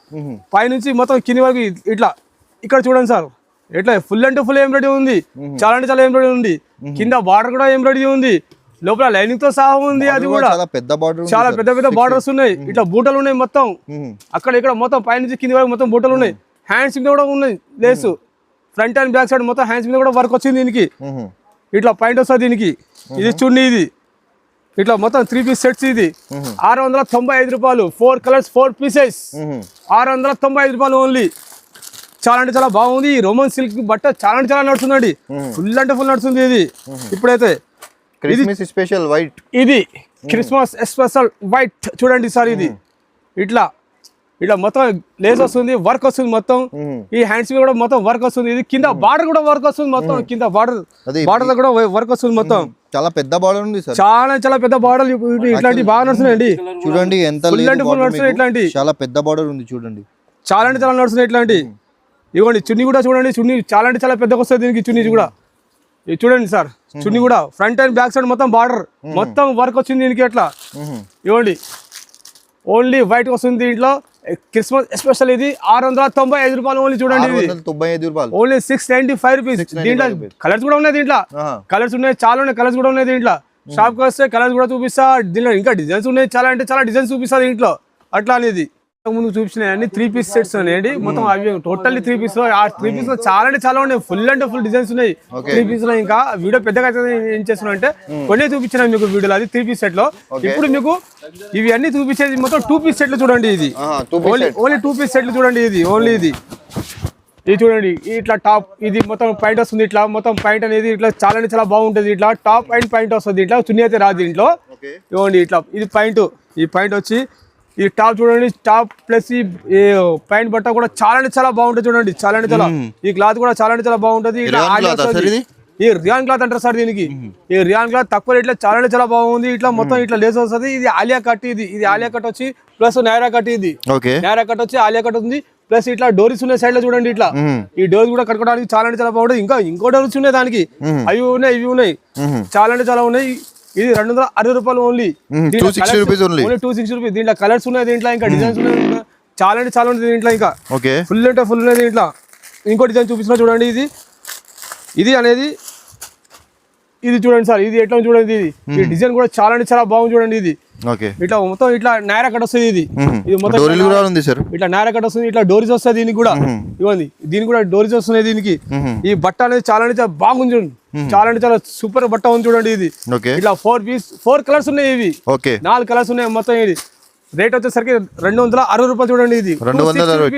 పైనుంచి మొత్తం కింది వరకు ఇట్లా ఇక్కడ చూడండి సార్. ఎట్లా ఫుల్ అంటే ఫుల్ ఎంబ్రాయిడరీ ఉంది, చాలా అంటే చాలా ఎంబ్రాయిడరీ ఉంది. కింద బార్డర్ కూడా ఎంబ్రాయిడరీ ఉంది, లోపల లైనింగ్ తో సహా ఉంది. అది కూడా చాలా పెద్ద బార్డర్స్ ఉన్నాయి. ఇట్లా బూటలు ఉన్నాయి మొత్తం, అక్కడ ఇక్కడ మొత్తం పైనుంచి కింది వరకు మొత్తం బూటలు ఉన్నాయి. హ్యాండ్స్ మీద కూడా ఉన్నాయి lace, front and back side మొత్తం హ్యాండ్స్ మీద కూడా వర్క్ వచ్చింది దీనికి. ఇట్లా పాయింట్ వస్తుంది దీనికి. ఇది చున్నీ. ఇది ఇట్లా మొత్తం 3 పీస్ సెట్స్. ఇది 695 రూపాయలు, 4 కలర్స్ 4 పీసెస్, 695 రూపాయలు ఓన్లీ. చాలా అంటే చాలా బాగుంది. ఈ రోమన్ సిల్క్ బట్ట చాలా అంటే చాలా నడుస్తుందండి, ఫుల్ అంటే ఫుల్ నడుస్తుంది. ఇది ఇప్పుడైతే క్రిస్మస్ స్పెషల్ వైట్, ఇది క్రిస్మస్ స్పెషల్ వైట్ చూడండి సార్. ఇది ఇట్లా మొత్తం లేస్ వస్తుంది, వర్క్ వస్తుంది మొత్తం. ఈ హ్యాండ్స్ మీద కూడా మొత్తం వర్క్ వస్తుంది. ఇది కింద బార్డర్ కూడా వర్క్ వస్తుంది మొత్తం. కింద బార్డర్ కూడా వర్క్ వస్తుంది మొత్తం. చాలా పెద్ద బార్డర్ ఉంది సార్, చాలా పెద్ద బార్డర్. ఇట్లాంటి బాగా నడుస్తున్నాయండి చూడండి. ఎంత నడుస్తున్నాయి ఇట్లాంటి, చాలా పెద్ద బార్డర్ ఉంది చూడండి. చాలా అంటే చాలా నడుస్తున్నాయి ఇట్లాంటి. ఇవ్వండి చున్నీ కూడా చూడండి. చున్నీ చాలా అంటే చాలా పెద్దగా వస్తుంది దీనికి. చున్నీ కూడా చూడండి సార్. చున్నీ కూడా ఫ్రంట్ అండ్ బ్యాక్ సైడ్ మొత్తం బార్డర్ మొత్తం వర్క్ వచ్చింది దీనికి. అట్లా ఇవ్వండి ఓన్లీ వైట్ వస్తుంది దీంట్లో. Christmas special. ఇది 695 రూపాయలు ఓన్లీ చూడండి. Only 695 rupees. దీంట్లో కలర్స్ కూడా ఉన్నాయి, దీంట్లో కలర్స్ ఉన్నాయి, చాలా ఉన్నాయి కలర్స్ కూడా ఉన్నాయి దీంట్లో. షాప్ కి వస్తే కలర్స్ కూడా చూపిస్తా. దీంట్లో ఇంకా డిజైన్స్ ఉన్నాయి, చాలా అంటే చాలా డిజైన్స్ చూపిస్తా దీంట్లో. అట్లా అనేది ముందు చూపించిన అన్ని 3 పీస్ సెట్స్ ఉన్నాయండి మొత్తం. అవి టోటల్లీ 3 పీస్ లో. ఆ 3 పీస్ లో చాలా అంటే చాలా ఉన్నాయి, ఫుల్ అంటే ఫుల్ డిజైన్స్ ఉన్నాయి 3 పీస్ లో. ఇంకా వీడియో పెద్దగా ఏం చేస్తున్నా అంటే కొన్ని చూపించిన మీకు వీడియోలో. అది 3 పీస్ సెట్ లో. ఇప్పుడు మీకు ఇవి అన్ని చూపించేది మొత్తం 2 పీస్ సెట్లు చూడండి. ఇది ఓన్లీ 2 పీస్ సెట్లు చూడండి. ఇది ఓన్లీ ఇది చూడండి. ఇట్లా టాప్ ఇది మొత్తం పాయింట్ వస్తుంది. ఇట్లా మొత్తం పాయింట్ అనేది ఇట్లా చాలా అంటే చాలా బాగుంటుంది. ఇట్లా టాప్ అండ్ పాయింట్ వస్తుంది. ఇట్లా చున్నీ అయితే రాదు దీంట్లో. ఇవ్వండి ఇట్లా ఇది పాయింట్. ఈ పాయింట్ వచ్చి ఈ టాప్ చూడండి. టాప్ ప్లస్ ఈ పాయింట్ బట్ట కూడా చాలా అంటే చాలా బాగుంటుంది చూడండి. చాలా అంటే చాలా ఈ క్లాత్ కూడా చాలా అంటే చాలా బాగుంటుంది. ఈ రియాన్ క్లాత్ అంటారు సార్ దీనికి. ఈ రియాన్ క్లాత్ తక్కువ రేట్లో చాలా అంటే చాలా బాగుంది. ఇట్లా మొత్తం ఇట్లా లేస్ వస్తుంది. ఇది ఆలియా కట్. ఇది ఆలియా కట్ వచ్చి ప్లస్ నైరా కట్. ఇది నైరా కట్ వచ్చి ఆలియా కట్ ఉంది. ప్లస్ ఇట్లా డోరీస్ ఉన్నాయి సైడ్ లో చూడండి. ఇట్లా ఈ డోర్స్ కూడా కట్టుకోవడానికి చాలా అంటే చాలా బాగుంటుంది. ఇంకో డోర్స్ ఉన్నాయి దానికి. అవి ఉన్నాయి ఇవి ఉన్నాయి, చాలా అంటే చాలా ఉన్నాయి. ఇది 260 రూపాయలు ఓన్లీ. 260 రూపీస్. దీంట్లో కలర్స్ ఉన్నాయి, దీంట్లో ఇంకా డిజైన్స్ ఉన్నాయి, చాలా అంటే చాలా ఉంది దీంట్లో. ఇంకా ఫుల్ అంటే ఫుల్ ఉన్నాయి దీంట్లో. ఇంకో డిజైన్ చూపిస్తున్నా చూడండి. ఇది అనేది ఇది చూడండి సార్. ఇది ఎట్లా చూడండి. ఈ డిజైన్ కూడా చాలా అంటే చాలా బాగుంది చూడండి. ఇది ఇట్లా మొత్తం ఇట్లా నైరా కట్ వస్తుంది. ఇది మొత్తం ఇట్లా నైరా కట్ వస్తుంది. ఇట్లా డోరీస్ వస్తాయి దీనికి కూడా. ఇవ్వండి దీనికి కూడా డోరీస్ వస్తున్నాయి దీనికి. ఈ బట్ట అనేది చాలా అంటే చాలా బాగుంది చూడండి. చాలా అంటే చాలా సూపర్ బట్ట ఉంది చూడండి. ఇది ఇట్లా 4 కలర్స్ ఉన్నాయి. ఇవి 4 కలర్స్ ఉన్నాయి మొత్తం. ఇది రేట్ వచ్చేసరికి 260 రూపాయలు చూడండి. ఇది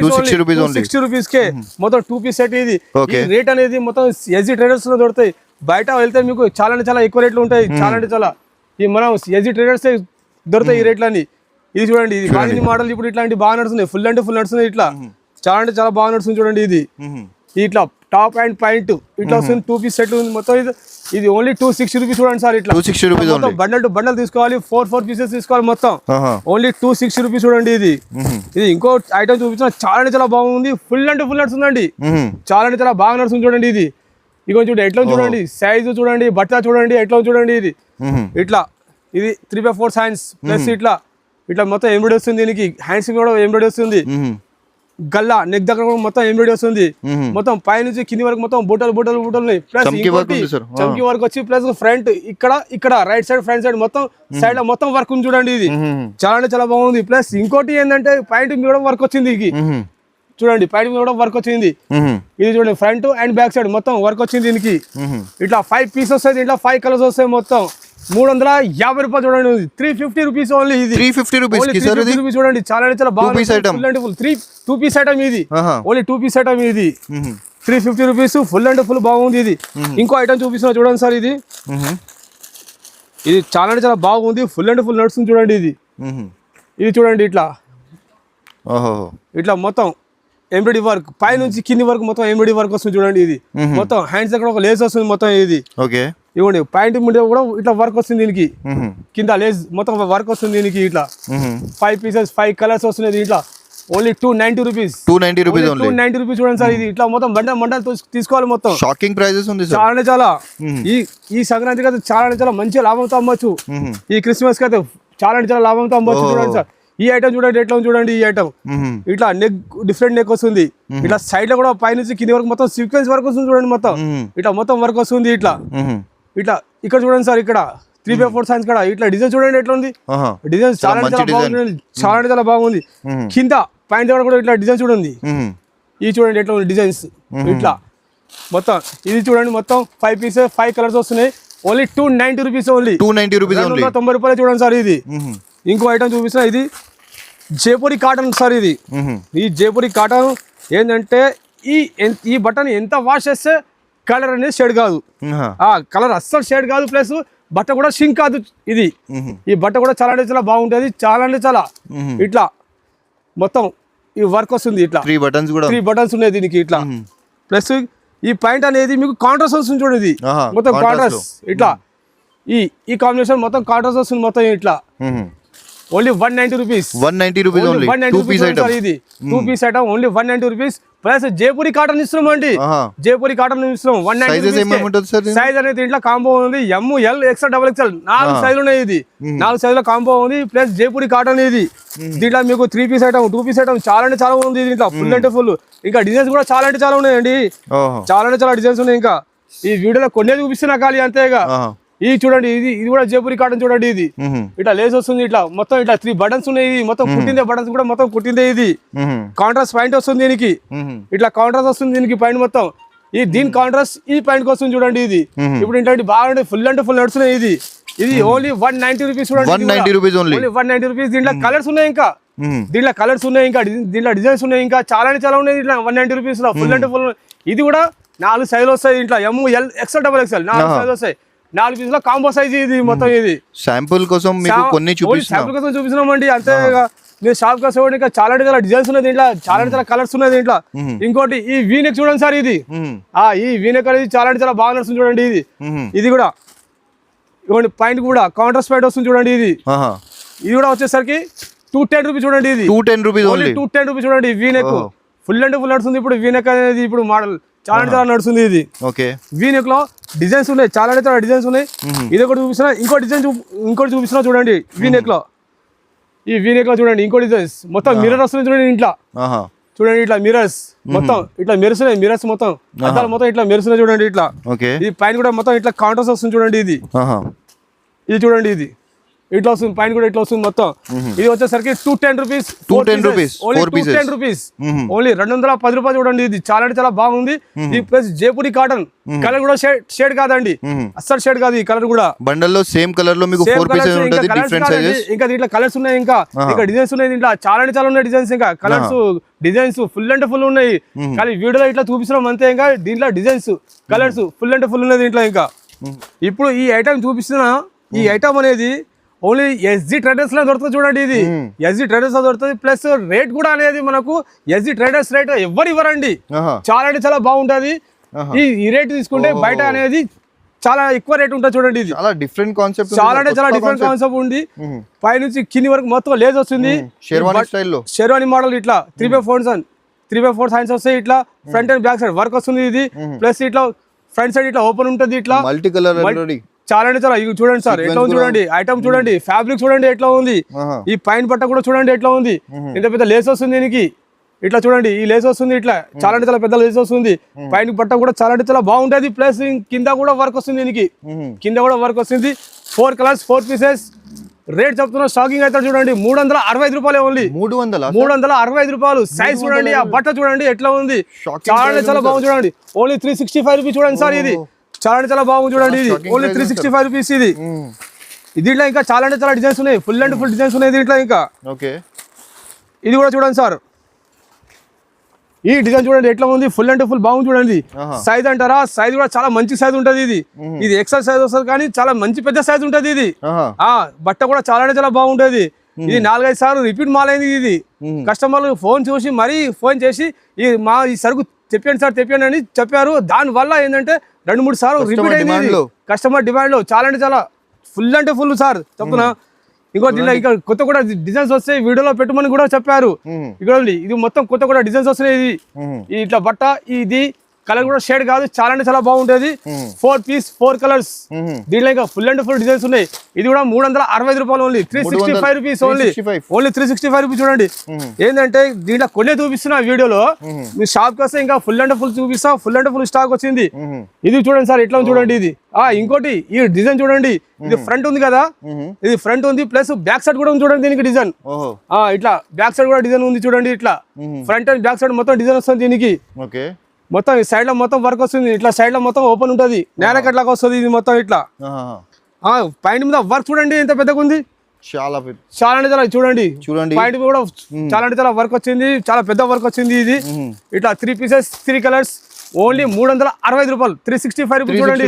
260 రూపీస్ కే మొత్తం 2 పీస్ సెట్. ఇది రేట్ అనేది మొత్తం ఎస్జీ ట్రేడర్స్ లో దొరుకుతాయి. బయట వెళ్తే మీకు చాలా అంటే చాలా ఎక్కువ రేట్లు ఉంటాయి. చాలా అంటే చాలా ఈ మనం ఎస్జీ ట్రేడర్స్ దొరుకుతాయి ఈ రేట్లన్నీ. ఇది చూడండి. ఇది బాగా మోడల్ ఇప్పుడు ఇట్లాంటి బాగా నడుస్తున్నాయి. ఫుల్ అంటే ఫుల్ నడుస్తుంది. ఇట్లా చాలా అంటే చాలా బాగా నడుస్తుంది చూడండి. ఇది ఇట్లా టాప్ అండ్ పాయింట్ ఇట్లా వస్తుంది. 2 పీస్ సెట్ ఉంది మొత్తం. ఇది ఓన్లీ 260 రూపీస్ చూడండి సార్. ఇట్లా 260 రూపీస్ బండల్ టు బండల్ తీసుకోవాలి. 4 పీసెస్ తీసుకోవాలి మొత్తం. ఓన్లీ 260 రూపీస్ చూడండి. ఇది ఇంకో ఐటమ్ చూపించిన చాలా అంటే చాలా బాగుంది. ఫుల్ అంటే ఫుల్ నడుస్తుందండి. చాలా అంటే చాలా బాగా నడుస్తుంది చూడండి. ఇగో చూడండి ఎట్లా చూడండి, సైజు చూడండి, బట్ట చూడండి ఎట్లా చూడండి. ఇది ఇట్లా ఇది 3x4 సైన్స్ ప్లస్ ఇట్లా మొత్తం ఎంబ్రాయిడరీ వస్తుంది. దీనికి హ్యాండ్స్ కూడా ఎంబ్రాయిడరీ వస్తుంది. గల్లా నెక్ దగ్గర కూడా మొత్తం ఎంబ్రాయిడరీ వస్తుంది. మొత్తం పై నుంచి కింది వరకు మొత్తం బుట్టలు ప్లస్ చమ్కీ వర్క్ వచ్చి ప్లస్ ఫ్రంట్ ఇక్కడ రైట్ సైడ్ ఫ్రంట్ సైడ్ మొత్తం సైడ్ లో మొత్తం వర్క్ ఉంది చూడండి. ఇది చాలా అంటే చాలా బాగుంది. ప్లస్ ఇంకోటి ఏంటంటే పాయింట్ మీద కూడా వర్క్ వచ్చింది. ఇది చూడంండి పాయింట్ మీద కూడా వర్క్ వచ్చింది. ఇది చూడండి ఫ్రంట్ అండ్ బ్యాక్ సైడ్ మొత్తం వర్క్ వచ్చింది. దీనికి ఇట్లా 5 పీస్ వస్తాయి. ఇట్లా 5 కలర్స్ వస్తాయి. మొత్తం 350 రూపాయలు చూడండి. 350 రూపీస్ ఓన్లీ. ఇది 350 రూపీస్ చూడండి. చాలా చాలా బాగుంది. 2 పీస్ ఐటమ్ ఇది. ఓన్లీ 2 పీస్ ఐటమ్ ఇది. 350 రూపీస్ ఫుల్ అండ్ ఫుల్ బాగుంది. ఇది ఇంకో ఐటమ్ చూపిస్తున్నా చూడండి సార్. ఇది చాలా అంటే చాలా బాగుంది. ఫుల్ అండ్ ఫుల్ నడుస్తుంది చూడండి. ఇది చూడండి ఇట్లా మొత్తం ఎంబ్రాయిడరీ వర్క్ పై నుంచి కింది వరకు మొత్తం ఎంబ్రాయిడరీ వర్క్ వస్తుంది చూడండి. ఇది మొత్తం హ్యాండ్స్ దగ్గర ఒక లేస్ వస్తుంది మొత్తం. ఇది ఇవ్వండి పాయింట్ మీద కూడా ఇట్లా వర్క్ వస్తుంది. దీనికి కింద లేస్ మొత్తం వర్క్ వస్తుంది. దీనికి ఇట్లా 5 పీసెస్ 5 కలర్స్ వస్తున్నాయి. ఇట్లా ఓన్లీ 290 రూపీస్. 290 రూపీస్ చూడండి సార్. ఇది ఇట్లా మొత్తం బండలు తీసుకోవాలి. మొత్తం షాకింగ్ ప్రైజెస్ ఉంది. చాలా ఈ సంక్రాంతికి అయితే చాలా మంచి లాభంతో అమ్మచ్చు. ఈ క్రిస్మస్ కి అయితే చాలా లాభంతో అమ్మచ్చు. చూడండి సార్ ఈ ఐటమ్ చూడండి ఎట్లా చూడండి. ఈ ఐటమ్ ఇట్లా నెక్ డిఫరెంట్ నెక్ వస్తుంది. ఇట్లా సైడ్ లో కూడా పై నుంచి కింది వరకు మొత్తం సీక్వెన్స్ వర్క్ వస్తుంది చూడండి. మొత్తం ఇట్లా మొత్తం వర్క్ వస్తుంది. ఇట్లా ఇక్కడ చూడండి సార్. ఇక్కడ 3x4 సైన్స్ కూడా ఇట్లా డిజైన్ చూడండి ఎట్లా ఉంది. డిజైన్ చాలా బాగుంది. చాలా బాగుంది. కింద పాయింట్ దగ్గర కూడా ఇట్లా డిజైన్ చూడండి. ఇది చూడండి ఎట్లా ఉంది డిజైన్స్. ఇట్లా మొత్తం ఇది చూడండి మొత్తం 5 పీసెస్ 5 కలర్స్ వస్తున్నాయి. Only 290 rupees. ఓన్లీ 290 రూపాయలు చూడండి సార్. ఇది ఇంకో ఐటమ్ చూపిస్తున్నా. ఇది జైపూరి కాటన్ సార్. ఇది ఈ జైపూరి కాటన్ ఏంటంటే ఈ బట్టన్ ఎంత వాష్ చేస్తే కలర్ అనేది షేడ్ కాదు. కలర్ అస్సలు షేడ్ కాదు. ప్లస్ బట్ట కూడా షింక్ కాదు. ఇది ఈ బట్ట కూడా చాలా అంటే చాలా బాగుంటుంది. చాలా అంటే చాలా ఇట్లా మొత్తం ఈ వర్క్ వస్తుంది. ఇట్లా 3 బటన్స్ ఉన్నాయి దీనికి. ఇట్లా ప్లస్ ఈ పాయింట్ అనేది మీకు కాంట్రాస్ట్ వస్తుంది చూడండి. ఇది మొత్తం కాంట్రాస్ట్ ఇట్లా ఈ కాంబినేషన్ మొత్తం కాంట్రాస్ట్ వస్తుంది మొత్తం. ఇట్లా only 190 rupees. 190 rupees only. 2 piece item. ఇది 2 piece item only 190 rupees. Plus Jaipuri cotton ఇస్తున్నాం అండి. జైపూరి కాటన్ ఇస్తున్నాం 190. సైజ్ అనేది ఇంట్లో కాంబో ఉంది. ML XL XXL 4 సైజులు ఉన్నాయి. ఇది 4 సైజుల కాంబో ఉంది. ప్లస్ జైపూరి కాటన్ ఇది. దీంట్లో మీకు 3 పీస్ ఐటమ్ 2 పీస్ ఐటమ్ చాలా అంటే చాలా ఉంది. దీంట్లో ఫుల్ అంటే ఫుల్. ఇంకా డిజైన్స్ కూడా చాలా అంటే చాలా ఉన్నాయండి. చాలా అంటే చాలా డిజైన్స్ ఉన్నాయి. ఇంకా ఈ వీడియోలో కొన్ని చూపిస్తున్నా ఖాళీ అంతేగా. ఇది చూడండి. ఇది కూడా జైపూరి కాటన్ చూడండి. ఇది ఇట్లా లేస్ వస్తుంది. ఇట్లా మొత్తం ఇట్లా 3 బటన్స్ ఉన్నాయి. ఇది మొత్తం కుట్టిందే బటన్స్ కూడా మొత్తం కుట్టిందే. ఇది కాంట్రాస్ట్ పాయింట్ వస్తుంది దీనికి. ఇట్లా కాంట్రాస్ట్ వస్తుంది దీనికి పాయింట్ మొత్తం. దీని కాంట్రాస్ట్ ఈ పాయింట్ వస్తుంది చూడండి. ఇది ఇప్పుడు ఏంటంటే బాగా ఫుల్ అంటే ఫుల్ నడుస్తున్నాయి. ఇది ఓన్లీ 190 రూపీస్ చూడండి. 190 రూపీస్. దీంట్లో కలర్స్ ఉన్నాయి. ఇంకా దీంట్లో డిజైన్స్ ఉన్నాయి. ఇంకా చాలా అంటే చాలా ఉన్నాయి. ఇట్లా 190 రూపీస్ లో ఫుల్ అంటే ఫుల్. ఇది కూడా 4 సైజులు వస్తాయి. ఇంట్లో ML XL XXL 4 సైజులు వస్తాయి. 4 పీసుల కాంబో సైజ్. ఇది మొత్తం ఇది శాంపుల్ కోసం మీకు కొన్ని చూపిస్తున్నామండి. అంతేగా మీరు షాప్ కోసం ఇంకా చాలా డిజైన్స్ ఉన్నాయి. దీంట్లో చాలా కలర్స్ ఉన్నాయి. దీంట్లో ఇంకోటి ఈ వీనెక్ చూడండి సార్. ఇది ఈ వీనెక్ అనేది చాలా బాగా నడుస్తుంది చూడండి. ఇది కూడా ఇవ్వండి పాయింట్ కూడా కాంట్రాస్ట్ పాయింట్ వస్తుంది చూడండి. ఇది కూడా వచ్చేసరికి 210 రూపీస్ చూడండి. ఇది 210 రూపీస్ చూడండి. వీనెక్ ఫుల్ అంటే ఫుల్ నడుస్తుంది. ఇప్పుడు వీనెక్ అనేది ఇప్పుడు మోడల్ చాలా నడుస్తుంది. ఇది వీనెక్ లో డిజైన్స్ ఉన్నాయి. చాలా డిజైన్స్ ఉన్నాయి. ఇది ఒకటి చూపిస్తున్నా. ఇంకోటి చూపిస్తున్నా చూడండి. వీనెక్ లో చూడండి ఇంకో డిజైన్స్ మొత్తం మిర్రర్ వస్తుంది చూడండి. ఇంట్లో చూడండి ఇట్లా మిర్రర్స్ మొత్తం ఇట్లా మెరుస్తున్నాయి. మిర్రర్స్ మొత్తం అద్దాలు మొత్తం ఇట్లా మెరుస్తున్నాయి చూడండి. ఇట్లా ఇది పైన కూడా మొత్తం ఇట్లా కాంట్రాస్ట్ వస్తుంది చూడండి. ఇది చూడండి. ఇది ఇట్లా వస్తుంది. పైన కూడా ఇట్లా వస్తుంది మొత్తం. ఇది వచ్చేసరికి 210 రూపీస్. 210 రూపీస్ ఓన్లీ 210 రూపాయలు చూడండి. ఇది చాలా అంటే చాలా బాగుంది. ఇది ప్లస్ జైపూరి కాటన్ కలర్ కూడా షేడ్ కాదండి. అస్సలు షేడ్ కాదు. ఈ కలర్ కూడా బండల్ లో సేమ్ కలర్ లో మీకు 4 పీసెస్ ఉంటది. Different sizes. ఇంకా దీంట్లో కలర్స్ ఉన్నాయి. ఇంకా డిజైన్స్ ఉన్నాయి. దీంట్లో చాలా అంటే చాలా ఉన్నాయి డిజైన్స్. ఇంకా కలర్స్ డిజైన్స్ ఫుల్ అంటే ఫుల్ ఉన్నాయి. కానీ వీడియోలో ఇట్లా చూపిస్తున్నాం అంతే. ఇంకా దీంట్లో డిజైన్స్ కలర్స్ ఫుల్ అంటే ఫుల్ ఉన్నాయి దీంట్లో. ఇంకా ఇప్పుడు ఈ ఐటమ్ చూపిస్తున్నా. ఈ ఐటమ్ అనేది ఓన్లీ SG ట్రేడర్స్ లో దొరుకుతుంది చూడండి. ఇది SG ట్రేడర్స్ లో దొరుకుతుంది. ప్లస్ రేట్ కూడా అనేది మనకు SG ట్రేడర్స్ రేట్ ఎవరు ఇవ్వరండి. చాలా అంటే చాలా బాగుంటది. ఈ రేట్ తీసుకుంటే బయట అనేది చాలా ఎక్కువ రేట్ ఉంటుంది చూడండి. ఇది చాలా డిఫరెంట్ కాన్సెప్ట్. చాలా అంటే చాలా డిఫరెంట్ కాన్సెప్ట్ ఉంది. పై నుంచి కింది వరకు మొత్తం లేజ్ వస్తుంది. షెర్వానీ మోడల్ ఇట్లా 3x4 సైన్స్ వస్తాయి. ఇట్లా front and back side work వస్తుంది. ఇది ప్లస్ ఇట్లా ఫ్రంట్ సైడ్ ఇట్లా ఓపెన్ ఉంటుంది ఇట్లా మల్టీ కలర్ ఆల్రెడీ చాలా అంటే చాలా. ఇవి చూడండి సార్ ఎట్లా ఉంది చూడండి, ఐటమ్ చూడండి, ఫ్యాబ్రిక్ చూడండి ఎట్లా ఉంది, ఈ పైన బట్ట కూడా చూడండి ఎట్లా ఉంది, ఇంత పెద్ద లేస్ వస్తుంది దీనికి. ఇట్లా చూడండి ఈ లేస్ వస్తుంది ఇట్లా చాలా అంటే చాలా పెద్ద లేస్ వస్తుంది. పైన బట్ట కూడా చాలా అంటే చాలా బాగుంటది. ప్లస్ కింద కూడా వర్క్ వస్తుంది దీనికి, కింద కూడా వర్క్ వస్తుంది. 4 కలర్స్ 4 పీసెస్. రేట్ చెప్తున్నా స్టాకింగ్ అయితే చూడండి 365 రూపాయలు ఓన్లీ. 365 రూపాయలు. సైజ్ చూడండి, ఆ బట్ట చూడండి ఎట్లా ఉంది, చాలా అంటే చాలా బాగుంది చూడండి. ఓన్లీ 365 రూపీస్ చూడండి సార్. ఇది చాలా అంటే చాలా బాగుంది చూడండి. ఇది ఓన్లీ 365 రూపీస్. ఇది దీంట్లో ఇంకా చాలా అంటే చాలా డిజైన్స్ ఉన్నాయి, ఫుల్ అండ్ ఫుల్ డిజైన్స్ ఉన్నాయి దీంట్లో. ఇంకా ఇది కూడా చూడండి సార్, ఈ డిజైన్ చూడండి ఎట్లా ఉంది, ఫుల్ అండ్ ఫుల్ బాగుంది చూడండి. సైజ్ అంటారా, సైజ్ కూడా చాలా మంచి సైజ్ ఉంటది. ఇది ఎక్సెల్ సైజ్ వస్తుంది కానీ చాలా మంచి పెద్ద సైజ్ ఉంటది. ఇది బట్ట కూడా చాలా అంటే చాలా బాగుంటది. ఇది 4-5 సార్లు రిపీట్ మాల్ అయింది. ఇది కస్టమర్లు ఫోన్ చూసి మరీ ఫోన్ చేసి ఈ సరుకు తెప్పియండి సార్ తెప్పియండి అని చెప్పారు. దాని వల్ల ఏంటంటే 2-3 సార్లు రిపీట్ అయింది. కస్టమర్ డిమాండ్ లో చాలా అంటే చాలా ఫుల్ అంటే ఫుల్ సార్ చెప్తున్నా. ఇంకో దీనిలో ఇంకా కొత్త కూడా డిజైన్స్ వస్తాయి, వీడియోలో పెట్టమని కూడా చెప్పారు. ఇక్కడ ఇది మొత్తం కొత్త కూడా డిజైన్స్ వస్తున్నాయి. ఇది ఇట్లా బట్ట ఇది కలర్ కూడా షేడ్ కాదు, చాలా అంటే చాలా బాగుంటది. 4 పీస్ 4 కలర్స్. దీంట్లో ఇంకా ఫుల్ అండ్ ఫుల్ డిజైన్స్ ఉన్నాయి. ఇది కూడా 365 రూపాయలు ఓన్లీ. 365 rupees only. 365 రూపీస్ చూడండి. ఏంటంటే దీంట్లో కొన్నే చూపిస్తున్నా వీడియోలో, మీ షాప్ కి వస్తే ఇంకా ఫుల్ అండ్ ఫుల్ చూపిస్తా. ఫుల్ అండ్ ఫుల్ స్టాక్ వచ్చింది. ఇది చూడండి సార్ ఎట్లా చూడండి. ఇది ఇంకోటి ఈ డిజైన్ చూడండి, ఇది ఫ్రంట్ ఉంది కదా, ఇది ఫ్రంట్ ఉంది ప్లస్ బ్యాక్ సైడ్ కూడా ఉంది చూడండి. దీనికి డిజైన్ ఇట్లా బ్యాక్ సైడ్ కూడా డిజైన్ ఉంది చూడండి. ఇట్లా ఫ్రంట్ అండ్ బ్యాక్ సైడ్ మొత్తం డిజైన్ వస్తుంది దీనికి. మొత్తం సైడ్ లో మొత్తం వర్క్ వస్తుంది. ఇట్లా సైడ్ లో మొత్తం ఓపెన్ ఉంటది, నేలకట్లాగా వస్తుంది. ఇది మొత్తం ఇట్లా పైన మీద వర్క్ చూడండి ఎంత పెద్దగా ఉంది. చాలా అంటే చాలా చూడండి పైన కూడా చాలా అంటే చాలా వర్క్ వచ్చింది, చాలా పెద్ద వర్క్ వచ్చింది. ఇది ఇట్లా 3 పీసెస్ 3 కలర్స్ ఓన్లీ 365 రూపాయలు. 365 రూపీస్ చూడండి.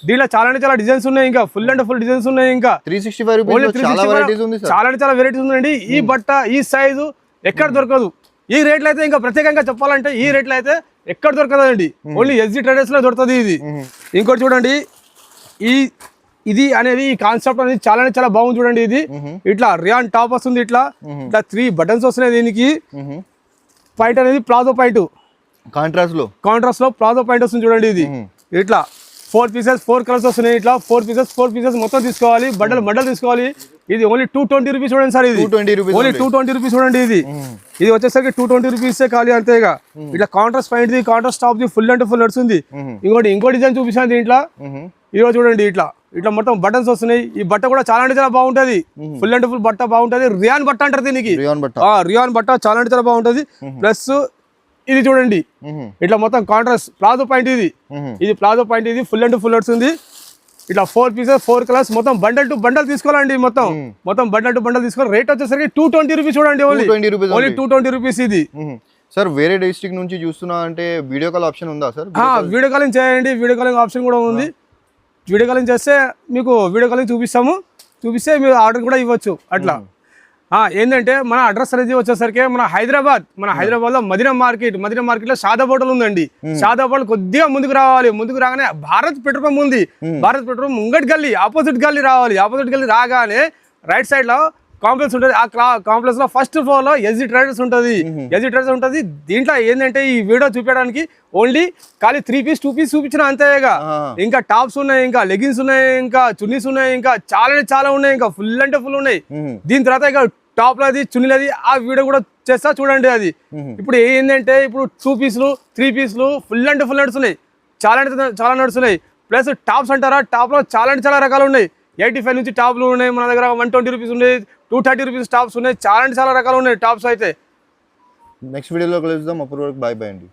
దీంట్లో చాలా అంటే చాలా డిజైన్స్ ఉన్నాయి, ఇంకా ఫుల్ అండ్ ఫుల్ డిజైన్స్ ఉన్నాయి. ఇంకా 365 చాలా అంటే చాలా వెరైటీస్ ఉన్నాయండి. ఈ బట్ట ఈ సైజు ఎక్కడ దొరకదు. ఈ రేట్లు అయితే ఇంకా ప్రత్యేకంగా చెప్పాలంటే ఈ రేట్లు అయితే ఎక్కడ దొరకదండి, ఓన్లీ ఎస్జీ ట్రేడర్స్ లో దొరుకుతుంది. ఇది ఇంకోటి చూడండి, ఇది అనేది ఈ కాన్సెప్ట్ అనేది చాలా అంటే చాలా బాగుంది చూడండి. ఇది ఇట్లా రియాన్ టాప్ వస్తుంది. ఇట్లా 3 బటన్స్ వస్తున్నాయి దీనికి. పాయింట్ అనేది ప్లాజో పాయింట్, కాంట్రాస్ట్ లో ప్లాజో పాయింట్ వస్తుంది చూడండి. ఇది ఇట్లా 4 పీసెస్ 4 కలర్స్ వస్తున్నాయి. ఇట్లా 4 పీసెస్ మొత్తం తీసుకోవాలి, బండల్ తీసుకోవాలి. ఇది ఓన్లీ 220 రూపీస్ చూడండి సార్. ఇది ఓన్లీ 220 రూపీస్ చూడండి. ఇది వచ్చేసరికి 220 రూపీస్ ఖాళీ అంతేగా. ఇట్లా contrast point the contrast top the full అంటే ఫుల్ నడుస్తుంది. ఇంకో డిజైన్ చూపిస్తాను దీంట్లో. ఇదిగో చూడండి ఇట్లా మొత్తం బటన్స్ వస్తున్నాయి. ఈ బట్ట కూడా చాలా అంటే చాలా బాగుంటది, ఫుల్ అంటే ఫుల్ బట్ట బాగుంటది. రియాన్ బట్ట అంటారు దీనికి. రియాన్ బట్ట చాలా అంటే చాలా బాగుంటది. ప్లస్ ఇది చూడండి ఇట్లా మొత్తం కాంట్రాస్ట్ ప్లాజో పాయింట్. ఇది ప్లాజో పాయింట్. ఇది ఫుల్ అంటే ఫుల్ వస్తుంది. ఇట్లా 4 పీసెస్ 4 కలర్స్ మొత్తం బండల్ టు బండల్ తీసుకోవాలండి. మొత్తం బండల్ టు బండల్ తీసుకోవాలి. రేట్ వచ్చేసరికి 220 రూపీస్ చూడండి. Only 220 rupees. ఇది సార్ వేరే డిస్ట్రిక్ట్ నుంచి చూస్తున్నా అంటే వీడియో కాల్ ఆప్షన్ ఉందా సార్? వీడియో కాలింగ్ చేయండి, వీడియో కాలింగ్ ఆప్షన్ కూడా ఉంది. వీడియో కాలింగ్ చేస్తే మీకు వీడియో కాలింగ్ చూపిస్తే మీరు ఆర్డర్ కూడా ఇవ్వచ్చు. అట్లా ఏంటంటే మన అడ్రస్ అనేది వచ్చేసరికి మన హైదరాబాద్ లో మదీనా మార్కెట్ లో షాదాబ్ హోటల్ ఉందండి. షాదాబ్ హోటల్ కొద్దిగా ముందుకు రాగానే భారత్ పెట్రోల్ పంప్ ఉంది. భారత్ పెట్రోల్ ముంగటి గల్లీ ఆపోజిట్ గల్లీ రావాలి. ఆపోజిట్ గల్లీ రాగానే రైట్ సైడ్ లో కాంప్లెక్స్ ఉంటుంది. ఆ కాంప్లెక్స్ లో ఫస్ట్ ఫ్లోర్ లో ఎస్జీ ట్రేడర్స్ ఉంటుంది. దీంట్లో ఏంటంటే ఈ వీడియో చూపించడానికి ఓన్లీ ఖాళీ 3 పీస్ 2 పీస్ చూపించిన అంతేగా. ఇంకా టాప్స్ ఉన్నాయి, ఇంకా లెగిన్స్ ఉన్నాయి, ఇంకా చున్నీస్ ఉన్నాయి, ఇంకా చాలా ఉన్నాయి. ఇంకా ఫుల్ అంటే ఫుల్ ఉన్నాయి. దీని తర్వాత ఇక టాప్ లది చున్నీలది ఆ వీడియో కూడా చేస్తా చూడండి. అది ఇప్పుడు ఏంటంటే ఇప్పుడు 2 పీసులు 3 పీసులు ఫుల్ అంటే ఫుల్ నడుస్తున్నాయి, చాలా నడుస్తున్నాయి. ప్లస్ టాప్స్ అంటారా, టాప్ లో చాలా అంటే చాలా రకాలు ఉన్నాయి. 85 నుంచి టాప్లు ఉన్నాయి మన దగ్గర. 120 రూపీస్ ఉన్నాయి, 230 రూపీస్ టాప్స్ ఉన్నాయి. చాలా అంటే చాలా రకాలు ఉన్నాయి టాప్స్ అయితే. నెక్స్ట్ వీడియోలో కలుద్దాం. అప్పటి వరకు బాయ్ అండి.